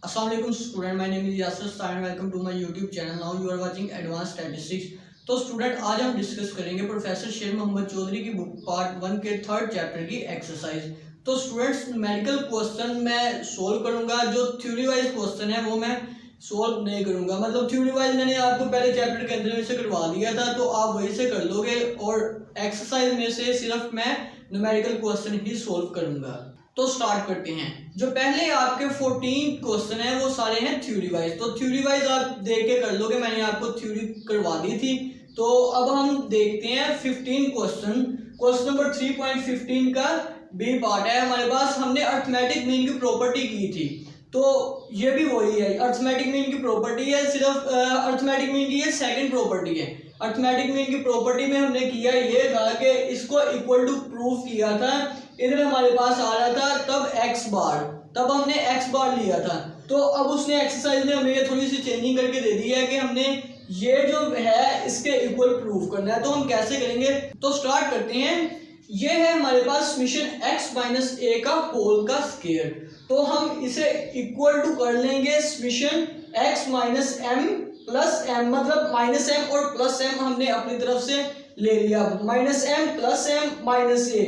अस्सलाम वालेकुम student, my name is Yasir star, welcome to my YouTube channel. Now you are watching advance statistics. तो student, आज हम discuss करेंगे प्रोफेसर शेर मोहम्मद चौधरी की बुक पार्ट 1 के थर्ड चैप्टर की एक्सरसाइज। तो स्टूडेंट्स, न्यूमेरिकल क्वेश्चन मैं सोल्व करूंगा, जो थ्योरी वाइज क्वेश्चन है वो मैं सोल्व नहीं करूंगा। मतलब थ्योरी वाइज मैंने आपको पहले चैप्टर के अंदर में से करवा दिया था, तो आप वही से कर लोगे, और एक्सरसाइज में से सिर्फ मैं न्यूमेरिकल क्वेश्चन ही सोल्व करूंगा। तो स्टार्ट करते हैं। जो पहले आपके 14 क्वेश्चन है वो सारे हैं थ्योरी वाइज, तो थ्योरी वाइज आप देख के कर लोगे, मैंने आपको थ्योरी करवा दी थी। तो अब हम देखते हैं 15 क्वेश्चन। क्वेश्चन नंबर 3.15 का बी पार्ट है हमारे पास। हमने अर्थमेटिक मीन की प्रॉपर्टी की थी, तो ये भी वही है, अर्थमेटिक मीन की प्रॉपर्टी है। सिर्फ अर्थमेटिक मीन की ये सेकंड प्रॉपर्टी है। अर्थमेटिक मीन की प्रॉपर्टी में हमने किया ये था कि इसको इक्वल टू प्रूव किया था। इधर हमारे पास आ रहा था तब एक्स बार, तब हमने एक्स बार लिया था। तो अब उसने एक्सरसाइज में हमें थोड़ी सी चेंजिंग करके दे दी है कि हमने ये जो है इसके इक्वल प्रूव करना है। तो हम कैसे करेंगे, तो स्टार्ट करते हैं। ये है हमारे पास समीशन x माइनस ए का होल का स्क्वायर, तो हम इसे इक्वल टू कर लेंगे summation x minus m plus m, मतलब माइनस एम और प्लस एम हमने अपनी तरफ से ले लिया। Minus m plus m minus a,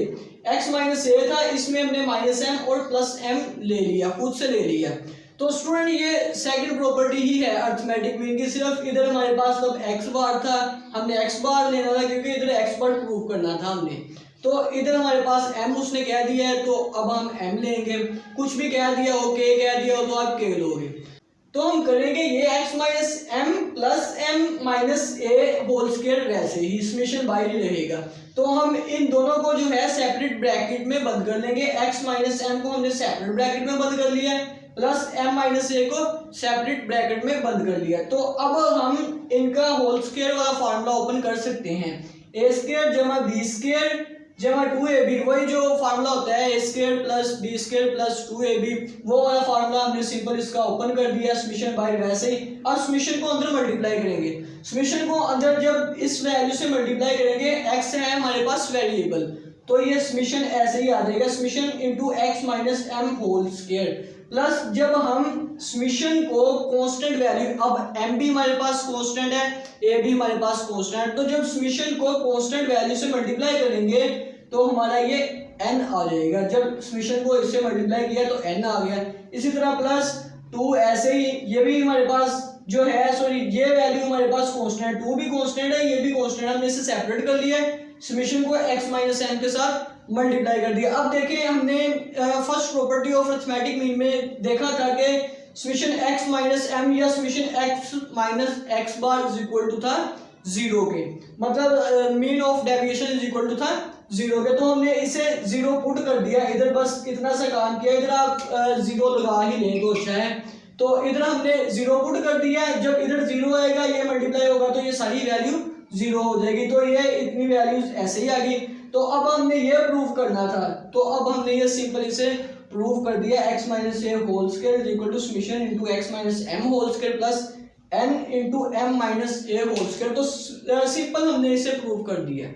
x minus a था, इसमें हमने माइनस एम और प्लस एम ले लिया, खुद से ले लिया। तो स्टूडेंट, ये सेकंड प्रॉपर्टी ही है अर्थमेटिक मीन की। सिर्फ इधर हमारे पास तब x बार था, हमने x बार लेना था क्योंकि इधर x बार प्रूव करना था हमने। तो इधर हमारे पास m उसने कह दिया है, तो अब हम m लेंगे। कुछ भी कह दिया हो, k कह दिया हो, तो आप k लोगे। तो हम करेंगे ये x minus m plus m minus a whole square, वैसे ही समेशन बाहर ही रहेगा। तो हम इन दोनों को जो है सेपरेट ब्रैकेट में बंद कर लेंगे। x माइनस एम को हमने सेपरेट ब्रैकेट में बंद कर लिया है, प्लस m माइनस ए को सेपरेट ब्रैकेट में बंद कर लिया। तो अब हम इनका होल स्क्वायर वाला फार्मूला ओपन कर सकते हैं। ए स्क्वायर जमा बी स्क्वायर जमा 2ab, वही जो फार्मूला होता है a square plus b square plus 2ab, वो वाला फार्मूला हमने सिंपल इसका ओपन कर दिया। समीशन बाहर वैसे ही, और समीशन को अंदर मल्टीप्लाई करेंगे। समीशन को अंदर जब इस वैल्यू से मल्टीप्लाई करेंगे, x है हमारे पास वेरिएबल, तो ये समीशन ऐसे ही आ जाएगा, summation into x minus m whole square. Plus जब हम समीशन को कांस्टेंट वैल्यू, अब m भी हमारे पास कांस्टेंट है, a भी हमारे पास कांस्टेंट है, तो जब समीशन को कांस्टेंट वैल्यू से मल्टीप्लाई करेंगे तो हमारा ये n आ जाएगा। जब समीशन को इससे मल्टीप्लाई किया तो n आ गया। इसी तरह प्लस 2, ऐसे ही ये भी हमारे पास जो है, सॉरी, ये वैल्यू हमारे पास कांस्टेंट, 2 भी कांस्टेंट है, ये भी कांस्टेंट है, हमने इसे सेपरेट कर लिया है। समीशन को x माइनस एम के साथ मल्टीप्लाई कर दिया। अब देखिए, हमने first property of arithmetic mean में देखा था कि समीशन x माइनस एम या summation x minus x bar is equal to था 0 के, मतलब mean of deviation is equal to था 0 के। तो हमने इसे 0 पुट कर दिया इधर, बस इतना सा काम किया। इधर आप 0 लगा ही लें तो अच्छा है। तो इधर हमने 0 पुट कर दिया। जब इधर 0 आएगा, ये मल्टीप्लाई होगा तो ये सारी वैल्यू 0 हो जाएगी, तो ये इतनी वैल्यूज ऐसे ही आ गई। तो अब हमने ये प्रूव करना था, तो अब हमने ये सिंपल इसे प्रूव कर दिया। x minus a whole square is equal to summation into x minus m whole square plus n into m minus a whole square. तो सिंपल हमने इसे प्रूव कर दिया।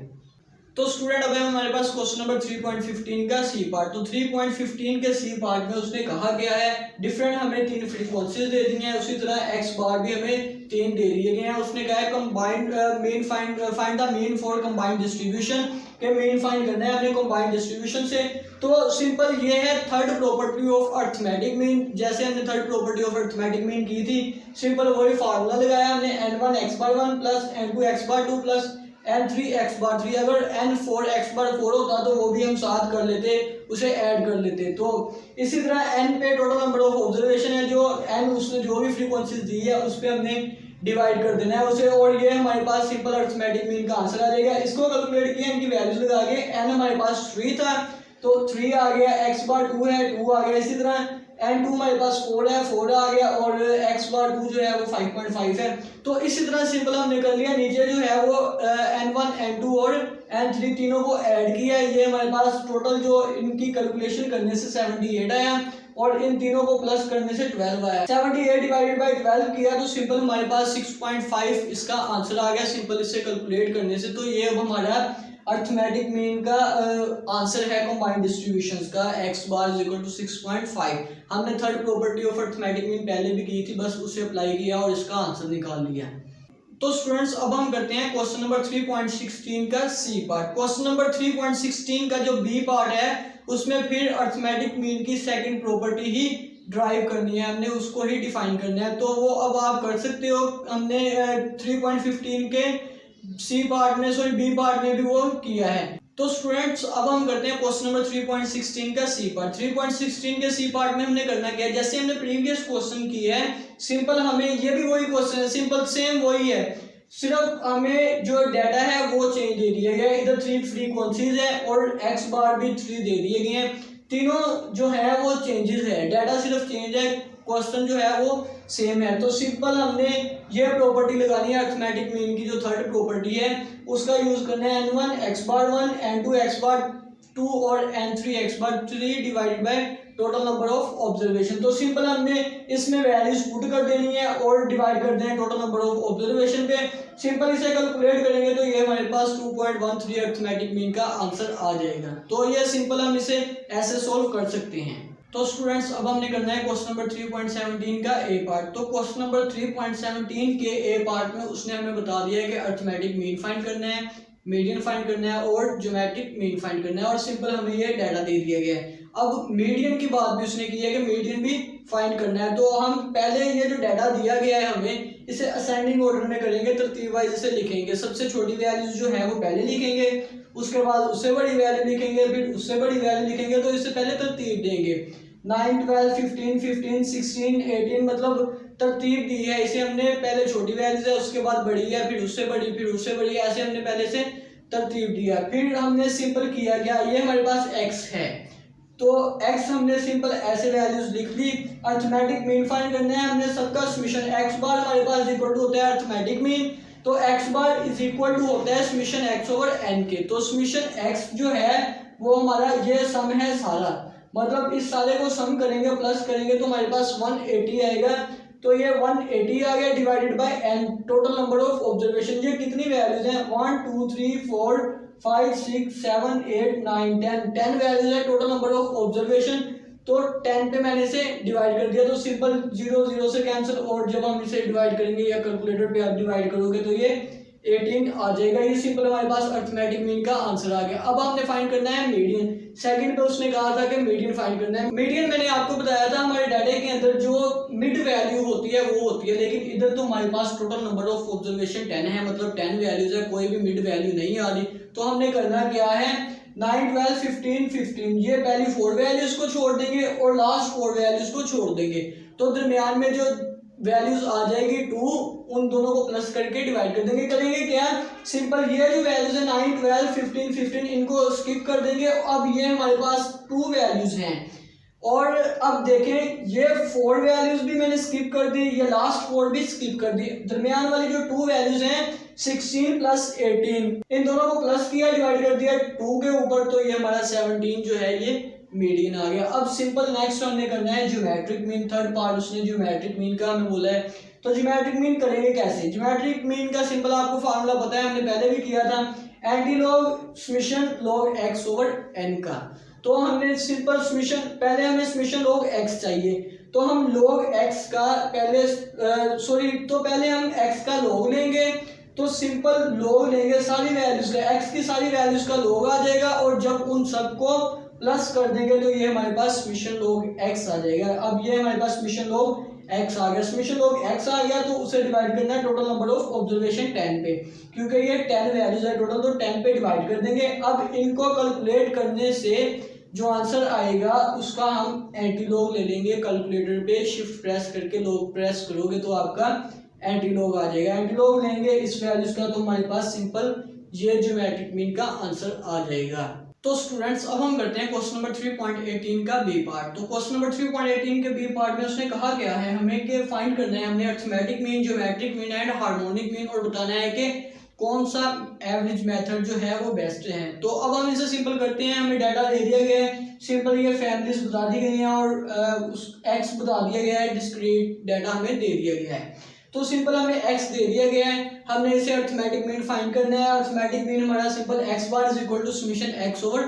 तो स्टूडेंट, अब है हमारे पास क्वेश्चन नंबर 3.15 का सी पार्ट। तो 3.15 के सी पार्ट में उसने कहा गया है डिफरेंट हमें 3 फ्रीक्वेंसीज दे दी हैं, उसी तरह एक्स बार भी हमें 3 दे दिए गए हैं। उसने कहा है combined mean find the mean for combined distribution, के मीन फाइंड करना है हमने कंबाइंड डिस्ट्रीब्यूशन से। तो सिंपल ये है third property of arithmetic mean. जैसे हमने third property of arithmetic mean की थी, सिंपल वही फार्मूला लगाया हमने, n1 x बार 1 प्लस n2 x बार 2 प्लस n3 x बार 3। अगर n4 x बार 4 होता तो वो भी हम साथ कर लेते, उसे ऐड कर लेते। तो इसी तरह n पे टोटल नंबर ऑफ ऑब्जर्वेशन है, जो n उसने जो भी फ्रीक्वेंसीज दी है उस पे हमने डिवाइड कर देना है उसे, और ये हमारे पास सिंपल अरिथमेटिक मीन का आंसर आ जाएगा। इसको कैलकुलेट किया, इनकी वैल्यूज लगा के, n हमारे पास 3 था तो 3 आ गया, x बार 2 है 2 आ गया। इसी तरह n2 हमारे पास 4 है 4 आ गया, और x बार 2 जो है वो 5.5 है। तो इसी तरह सिंपल हमने कर लिया। नीचे जो है वो n1 n2 और n3 तीनों को ऐड किया। ये हमारे पास टोटल जो इनकी कैलकुलेशन करने से 78 आया, और इन तीनों को प्लस करने से 12 आया। 78 डिवाइडेड बाय 12 किया तो सिंपल हमारे पास 6.5 इसका आंसर आ गया, सिंपल इससे कैलकुलेट करने से। तो ये अब हमारा अर्थमेटिक मीन का आंसर है कंबाइंड डिस्ट्रीब्यूशंस का x bar is equal to 6.5। हमने third property of arithmetic mean पहले भी की थी, बस उसे अप्लाई किया और इसका आंसर निकाल लिया। तो स्टूडेंट्स अब हम करते हैं क्वेश्चन नंबर 3.16 का सी पार्ट। क्वेश्चन नंबर 3.16 का जो बी पार्ट है उसमें फिर अर्थमेटिक मीन की सेकंड प्रॉपर्टी ही ड्राइव करनी है, हमने उसको ही डिफाइन करना है। तो वो अब आप कर सकते हो, हमने 3.15 के सी पार्ट में सॉरी बी पार्ट में भी वो किया है। तो स्टूडेंट्स अब हम करते हैं क्वेश्चन नंबर 3.16 का सी पार्ट। 3.16 के सी पार्ट में हमने करना क्या है, जैसे हमने प्रीवियस क्वेश्चन किया है सिंपल, हमें ये भी वही क्वेश्चन है, सिंपल सेम वही है, सिर्फ हमें जो डाटा है वो चेंज दे दिया गया है। इधर 3 फ्रीक्वेंसीज है और एक्स बार भी 3 दे दिए गए हैं, तीनों जो है वो चेंजेस है, डाटा सिर्फ चेंज है, क्वेश्चन जो है वो सेम है। तो सिंपल हमने ये प्रॉपर्टी लगानी है अर्थमेटिक मीन की, जो थर्ड प्रॉपर्टी है उसका यूज करना है n1 x बार 1 n2 x बार 2 और n3 x bar 3 divided by total number of observation. तो सिंपल हमने इसमें वैल्यूज पुट कर देनी है और डिवाइड कर देना है टोटल नंबर ऑफ ऑब्जर्वेशन पे। सिंपल इसे कैलकुलेट करेंगे तो ये हमारे पास 2.13 अर्थमेटिक मीन का आंसर आ जाएगा। तो ये सिंपल हम इसे ऐसे सोल्व कर सकते हैं। तो स्टूडेंट्स अब हमने करना है क्वेश्चन नंबर 3.17 का ए पार्ट। तो क्वेश्चन नंबर 3.17 के ए पार्ट में उसने हमें बता दिया है कि अर्थमेटिक मीन फाइंड करना है, मीडियन फाइंड करना है और ज्योमेट्रिक मीन फाइंड करना है, और सिंपल हमें ये डाटा दे दिया गया है। अब मीडियन की बात भी उसने की है कि मीडियन भी फाइंड करना है। तो हम पहले ये जो डाटा दिया गया है हमें इसे असेंडिंग ऑर्डर में करेंगे, तरतीब वाइज इसे लिखेंगे। सबसे छोटी वैल्यूज जो है वो पहले लिखेंगे, उसके बाद उससे बड़ी वैल्यू लिखेंगे, फिर उससे बड़ी वैल्यू लिखेंगे। तो इससे पहले तरतीब देंगे 9 12 15 15 16 18 मतलब तरतीब दी है, इसे हमने पहले छोटी वैल्यूज है, उसके बाद बड़ी है, फिर उससे बड़ी, फिर उससे बड़ी, ऐसे हमने पहले से तरतीब दिया। फिर हमने सिंपल किया क्या, ये हमारे पास x है तो x हमने सिंपल ऐसे वैल्यूज लिख ली। अर्थमेटिक मीन फाइंड करना है, हमने सबका समीशन x बार हमारे पास इक्वल टू होता है अर्थमेटिक मीन, तो x bar is equal to होता है समीशन x ओवर n के। तो समीशन x जो है वो हमारा ये सम है सारा, मतलब इस सारे को सम करेंगे प्लस करेंगे तो हमारे पास 180 आएगा। तो ये 180 आ गया divided by n, total number of observation. ये कितनी वैल्यूज हैं 1 2 3 4 5 6 7 8 9 10 वैल्यूज है टोटल नंबर ऑफ ऑब्जर्वेशन। तो 10 पे मैंने इसे डिवाइड कर दिया, तो सिंपल 0 0 से कैंसिल, और जब हम इसे डिवाइड करेंगे या कैलकुलेटर पे आप डिवाइड करोगे तो ये 18 आ जाएगा। ये सिंपल हमारे पास अर्थमेटिक मीन का आंसर आ गया। अब हमने फाइंड करना है मीडियन। सेकंड पे उसने कहा था कि मीडियन फाइंड करना है। मीडियन मैंने आपको बताया था हमारे डाटा के अंदर जो मिड वैल्यू होती है वो होती है, लेकिन इधर तो हमारे पास टोटल नंबर ऑफ ऑब्जर्वेशन 10 है, मतलब 10 वैल्यूज है, कोई भी मिड वैल्यू नहीं आ रही। तो हमने करना क्या है 9 12 15 15, ये पहली 4 वैल्यूज को छोड़ देंगे और लास्ट 4 वैल्यूज को छोड़ देंगे, तो दरमियान में जो वैल्यूज आ जाएगी 2, उन दोनों को प्लस करके डिवाइड कर देंगे। करेंगे क्या सिंपल, ये जो वैल्यूज है 9 12 15 15 इनको स्किप कर देंगे। अब ये हमारे पास 2 वैल्यूज हैं, और अब देखें ये 4 वैल्यूज भी मैंने स्किप कर दी, ये लास्ट 4 भी स्किप कर दी। दरमियान वाली जो 2 वैल्यूज हैं 16 प्लस 18, इन दोनों को प्लस किया डिवाइड कर दिया 2 के ऊपर, तो ये हमारा 17 जो है ये मीडियन आ गया। अब सिंपल नेक्स्ट हमने करना है ज्योमेट्रिक मीन। थर्ड पार्ट उसने ज्योमेट्रिक मीन का हमें बोला है, तो ज्योमेट्रिक मीन करेंगे कैसे। ज्योमेट्रिक मीन का सिंपल आपको फार्मूला पता है, हमने पहले भी किया था, anti log summation log x over n का। तो हमने सिंपल समीशन, पहले हमें समीशन लॉग x चाहिए, तो हम लॉग x का पहले पहले हम x का लॉग लेंगे। तो सिंपल लॉग लेंगे सारी वैल्यूज का, x की सारी वैल्यूज का लॉग आ जाएगा, और जब उन सबको प्लस कर देंगे तो ये हमारे पास समीशन लॉग x आ जाएगा। अब ये हमारे पास समीशन लॉग x आ गया, समीशन लॉग x आ गया, तो उसे डिवाइड करना है टोटल नंबर ऑफ ऑब्जर्वेशन 10 पे, क्योंकि ये 10 वैल्यूज है टोटल, तो 10 पे डिवाइड कर देंगे। अब इनको कैलकुलेट करने से जो आंसर आएगा उसका हम एंटी लॉग ले लेंगे, कैलकुलेटर पे शिफ्ट प्रेस करके लॉग प्रेस करोगे तो आपका एंटी लॉग आ जाएगा। एंटी लॉग लेंगे इस वैल्यूज का, तो हमारे पास सिंपल ये ज्योमेट्रिक मीन का आंसर आ जाएगा। तो स्टूडेंट्स अब हम करते हैं क्वेश्चन नंबर 3.18 का बी पार्ट। तो क्वेश्चन नंबर 3.18 के बी पार्ट में उसने कहा क्या है हमें कि फाइंड करना है हमने arithmetic mean, geometric mean and harmonic mean, और बताना है कि कौन सा एवरेज मेथड जो है वो बेस्ट है। तो अब हम इसे सिंपल करते हैं, हमें डाटा दे दिया गया है, सिंपल ये फैमिलीज बता दी गई हैं और उस एक्स बता दिया गया है, डिस्क्रीट डाटा हमें दे दिया गया है। तो सिंपल हमें x दे दिया गया है, हमने इसे अर्थमेटिक मीन फाइंड करना है। अर्थमेटिक मीन हमारा simple x bar is equal to summation x over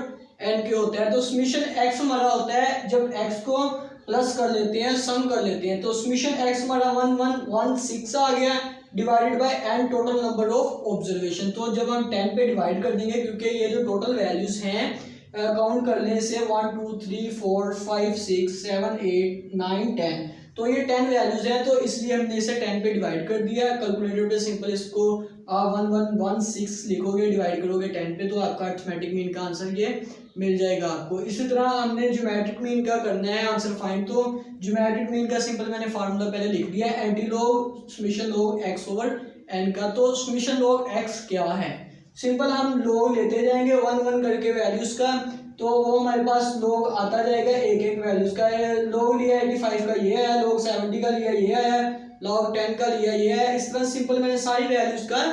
n के होता है। तो समेशन x हमारा होता है जब x को प्लस कर लेते हैं, सम कर लेते हैं, तो समेशन x हमारा 1116 आ गया divided by n total number of observation. तो जब हम 10 पे डिवाइड कर देंगे, क्योंकि ये जो टोटल वैल्यूज हैं काउंट कर लें से 1 2 3 4 5 6 7 8 9 10, तो ये 10 वैल्यूज हैं, तो इसलिए हमने इसे 10 पे डिवाइड कर दिया। कैलकुलेटर पे सिंपल इसको 1116 लिखोगे, डिवाइड करोगे 10 पे, तो आपका अर्थमेटिक मीन का आंसर ये मिल जाएगा आपको। इसी तरह हमने ज्योमेट्रिक मीन का करना है आंसर फाइंड। तो ज्योमेट्रिक मीन का सिंपल मैंने फार्मूला पहले लिख दिया है, anti log summation log x over n का। तो समेशन लॉग x क्या है, सिंपल हम लॉग लेते जाएंगे 1 1 करके वैल्यूज का, तो वो हमारे पास लॉग आता जाएगा एक एक वैल्यूज का। लॉग लिया 85 का ये है, लॉग 70 का लिया ये है, लॉग 10 का लिया ये है। इस तरह सिंपल मैंने सारी वैल्यूज का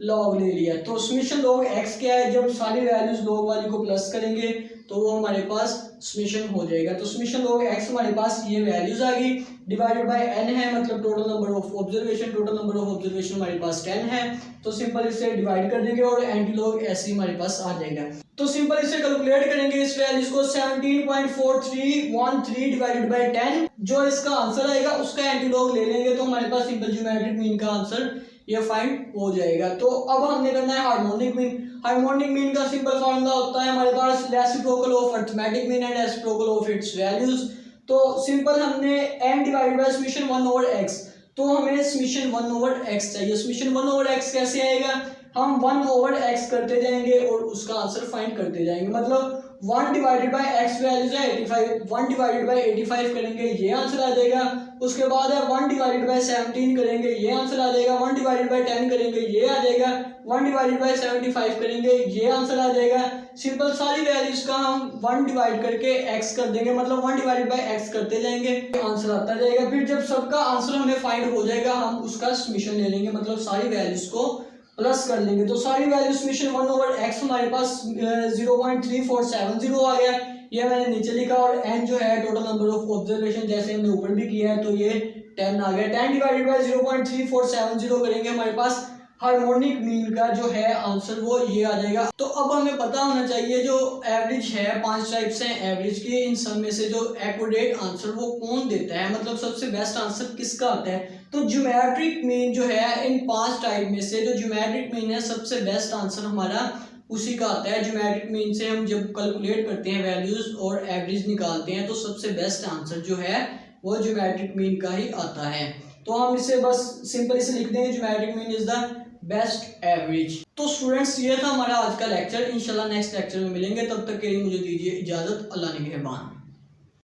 लॉग ले लिया। तो समेशन लॉग x क्या है, जब सारी वैल्यूज लॉग वाली को प्लस करेंगे तो वो हमारे पास समेशन हो जाएगा। तो समेशन लॉग x हमारे पास ये वैल्यूज आ गई, डिवाइडेड बाय n है, मतलब total number of observation. Total number of observation हमारे पास 10 है, तो सिंपल इसे डिवाइड कर देंगे और एंटी लॉग ऐसे हमारे पास आ जाएगा। तो सिंपल इसे कैलकुलेट करेंगे इस वैल्यूज को, 17.4313 डिवाइडेड बाय 10, जो इसका आंसर आएगा उसका एंटी लॉग ले लेंगे, तो हमारे पास सिंपल ज्योमेट्रिक मीन का आंसर ये फाइंड हो जाएगा। तो अब हमने करना है हार्मोनिक मीन। हार्मोनिक मीन का सिंपल फार्मूला होता है हमारे पास reciprocal of arithmetic mean and reciprocal of its values. तो सिंपल हमने n divided by summation 1 over x, तो हमें समेशन 1 ओवर x चाहिए। समेशन 1 ओवर x कैसे आएगा, हम 1 ओवर x करते जाएंगे और उसका आंसर फाइंड करते जाएंगे, मतलब 1 डिवाइडेड बाय x वैल्यूज है 85, 1 डिवाइडेड बाय 85 करेंगे ये आंसर आ जाएगा। उसके बाद है 1 डिवाइडेड बाय 17 करेंगे ये आंसर आ जाएगा, 1 डिवाइडेड बाय 10 करेंगे ये आ जाएगा, 1 डिवाइडेड बाय 75 करेंगे ये आंसर आ जाएगा। सिंपल सारी वैल्यूज का हम 1 डिवाइड करके x कर देंगे, मतलब 1 डिवाइडेड बाय x करते जाएंगे, आंसर आता जाएगा। फिर जब सबका आंसर हमें फाइंड हो जाएगा, हम उसका समेशन ले लेंगे, मतलब सारी वैल्यूज को प्लस कर लेंगे। तो सारी वैल्यू समेशन 1 ओवर x हमारे पास 0.3470 आ गया, ये मैंने नीचे लिखा, और n जो है टोटल नंबर ऑफ ऑब्जर्वेशन जैसे हमने ऊपर भी किया है, तो ये 10 आ गया। 10 डिवाइडेड बाय 0.3470 करेंगे, हमारे पास हार्मोनिक मीन का जो है आंसर वो ये आ जाएगा। तो अब हमें पता होना चाहिए जो एवरेज है, 5 टाइप्स हैं एवरेज की, इन सब में से जो एक्यूरेट आंसर वो कौन देता है, मतलब सबसे बेस्ट आंसर किसका आता है। तो ज्योमेट्रिक मीन जो है इन 5 टाइप में से जो ज्योमेट्रिक मीन है सबसे बेस्ट आंसर हमारा उसी का आता है। ज्योमेट्रिक मीन से हम जब कैलकुलेट करते हैं वैल्यूज और एवरेज निकालते हैं, तो सबसे बेस्ट आंसर जो है वो ज्योमेट्रिक मीन का ही आता है। तो हम इसे बस सिंपल इसे लिख देंगे, geometric mean is the best average. तो स्टूडेंट्स ये था हमारा आज का लेक्चर, इंशाल्लाह नेक्स्ट लेक्चर में मिलेंगे, तब तक के लिए मुझे दीजिए इजाजत, अल्लाह निगहबान।